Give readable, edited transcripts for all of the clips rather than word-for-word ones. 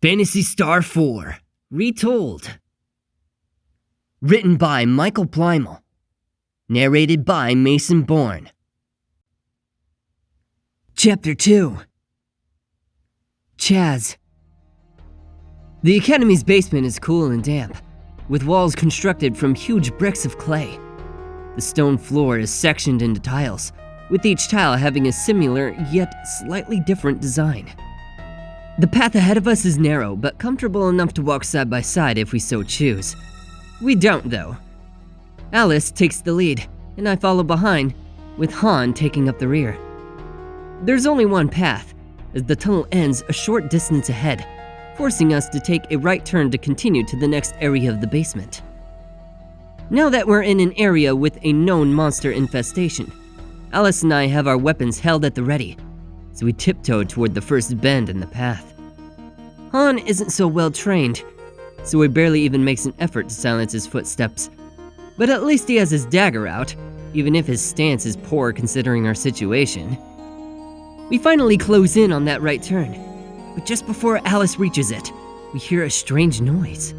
Phantasy Star IV, Retold. Written by Michael Plymel. Narrated by Mason Bourne. Chapter 2. Chaz. The Academy's basement is cool and damp, with walls constructed from huge bricks of clay. The stone floor is sectioned into tiles, with each tile having a similar yet slightly different design. The path ahead of us is narrow, but comfortable enough to walk side by side if we so choose. We don't, though. Alice takes the lead, and I follow behind, with Han taking up the rear. There's only one path, as the tunnel ends a short distance ahead, forcing us to take a right turn to continue to the next area of the basement. Now that we're in an area with a known monster infestation, Alice and I have our weapons held at the ready, so we tiptoe toward the first bend in the path. Han isn't so well trained, so he barely even makes an effort to silence his footsteps. But at least he has his dagger out, even if his stance is poor considering our situation. We finally close in on that right turn, but just before Alice reaches it, we hear a strange noise.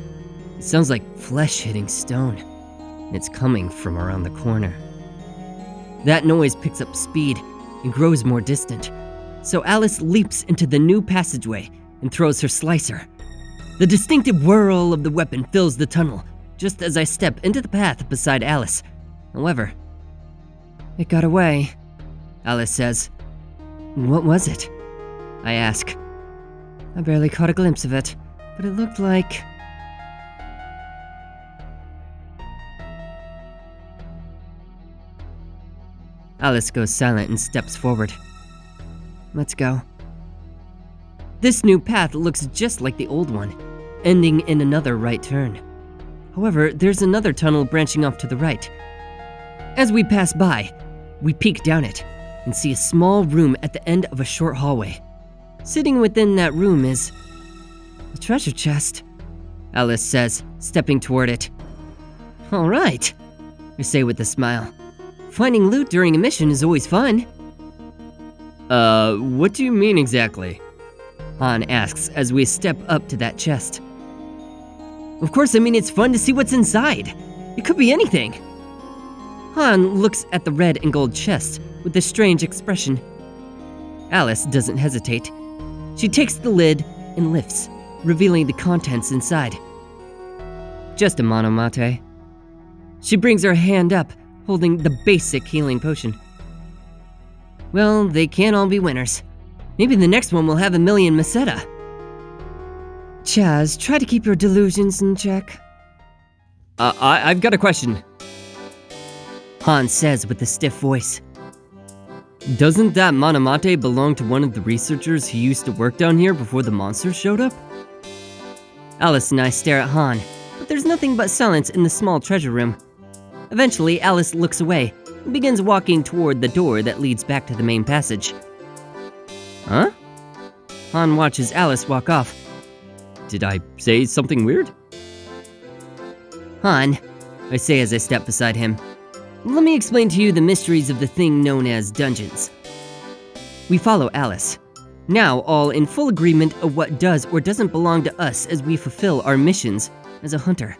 It sounds like flesh hitting stone, and it's coming from around the corner. That noise picks up speed and grows more distant, so Alice leaps into the new passageway and throws her slicer. The distinctive whirl of the weapon fills the tunnel, just as I step into the path beside Alice. However, "It got away," Alice says. "What was it?" I ask. "I barely caught a glimpse of it, but it looked like..." Alice goes silent and steps forward. "Let's go." This new path looks just like the old one, ending in another right turn. However, there's another tunnel branching off to the right. As we pass by, we peek down it and see a small room at the end of a short hallway. Sitting within that room is a treasure chest, Alice says, stepping toward it. "All right," I say with a smile. "Finding loot during a mission is always fun." What do you mean exactly?" Han asks as we step up to that chest. "Of course, I mean it's fun to see what's inside. It could be anything." Han looks at the red and gold chest with a strange expression. Alice doesn't hesitate. She takes the lid and lifts, revealing the contents inside. Just a monomate. She brings her hand up, holding the basic healing potion. Well, they can't all be winners. Maybe the next one will have a million Meseta. Chaz, try to keep your delusions in check. I've got a question. Han says with a stiff voice. "Doesn't that monomate belong to one of the researchers who used to work down here before the monsters showed up?" Alice and I stare at Han, but there's nothing but silence in the small treasure room. Eventually, Alice looks away and begins walking toward the door that leads back to the main passage. "Huh?" Han watches Alice walk off. "Did I say something weird?" "Han," I say as I step beside him, "let me explain to you the mysteries of the thing known as dungeons." We follow Alice, now all in full agreement of what does or doesn't belong to us as we fulfill our missions as a hunter.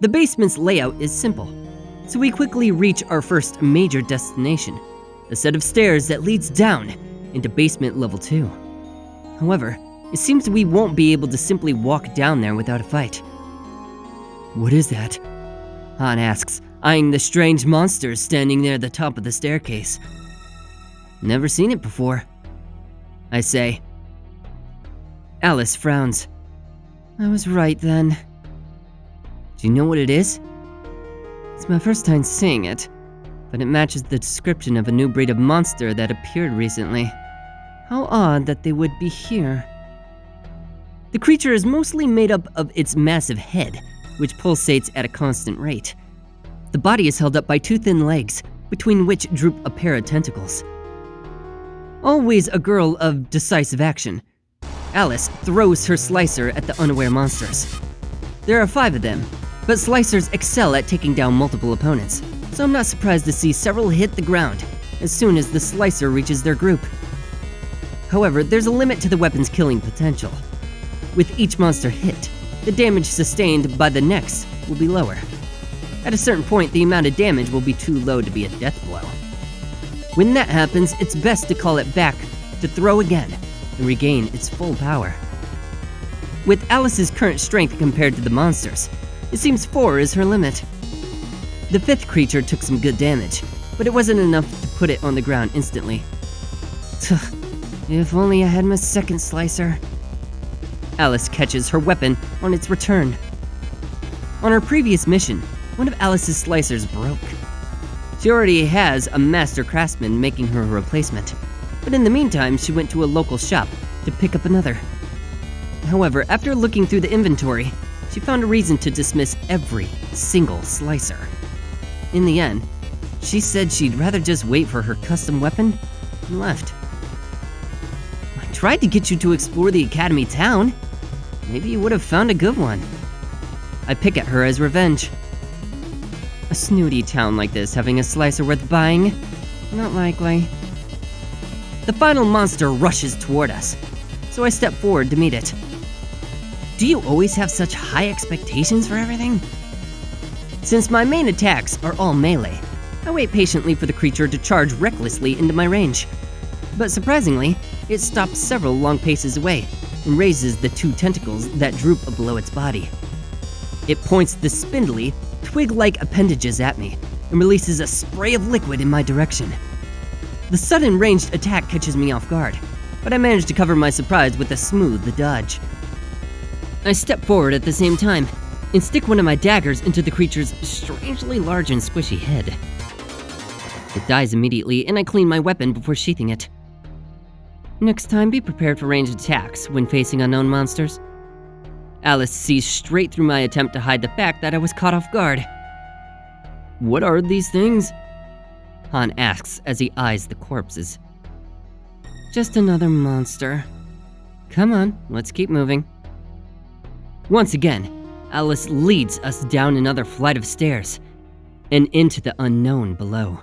The basement's layout is simple, so we quickly reach our first major destination, a set of stairs that leads down into basement level 2. However, it seems we won't be able to simply walk down there without a fight. "What is that?" Han asks, eyeing the strange monsters standing near the top of the staircase. "Never seen it before," I say. Alice frowns. "I was right then." "Do you know what it is?" "It's my first time seeing it, but it matches the description of a new breed of monster that appeared recently. How odd that they would be here." The creature is mostly made up of its massive head, which pulsates at a constant rate. The body is held up by two thin legs, between which droop a pair of tentacles. Always a girl of decisive action, Alice throws her slicer at the unaware monsters. There are 5 of them, but slicers excel at taking down multiple opponents, so I'm not surprised to see several hit the ground as soon as the slicer reaches their group. However, there's a limit to the weapon's killing potential. With each monster hit, the damage sustained by the next will be lower. At a certain point, the amount of damage will be too low to be a death blow. When that happens, it's best to call it back to throw again and regain its full power. With Alice's current strength compared to the monsters, it seems 4 is her limit. The 5th creature took some good damage, but it wasn't enough to put it on the ground instantly. If only I had my second slicer. Alice catches her weapon on its return. On her previous mission, one of Alice's slicers broke. She already has a master craftsman making her a replacement, but in the meantime, she went to a local shop to pick up another. However, after looking through the inventory, she found a reason to dismiss every single slicer. In the end, she said she'd rather just wait for her custom weapon and left. I tried to get you to explore the Academy town. Maybe you would have found a good one. I pick at her as revenge. A snooty town like this having a slicer worth buying? Not likely. The final monster rushes toward us, so I step forward to meet it. Do you always have such high expectations for everything? Since my main attacks are all melee, I wait patiently for the creature to charge recklessly into my range. But surprisingly, it stops several long paces away and raises the 2 tentacles that droop below its body. It points the spindly, twig-like appendages at me and releases a spray of liquid in my direction. The sudden ranged attack catches me off guard, but I manage to cover my surprise with a smooth dodge. I step forward at the same time and stick one of my daggers into the creature's strangely large and squishy head. It dies immediately, and I clean my weapon before sheathing it. Next time, be prepared for ranged attacks when facing unknown monsters. Alice sees straight through my attempt to hide the fact that I was caught off guard. What are these things? Han asks as he eyes the corpses. Just another monster. Come on, let's keep moving. Once again, Alice leads us down another flight of stairs and into the unknown below.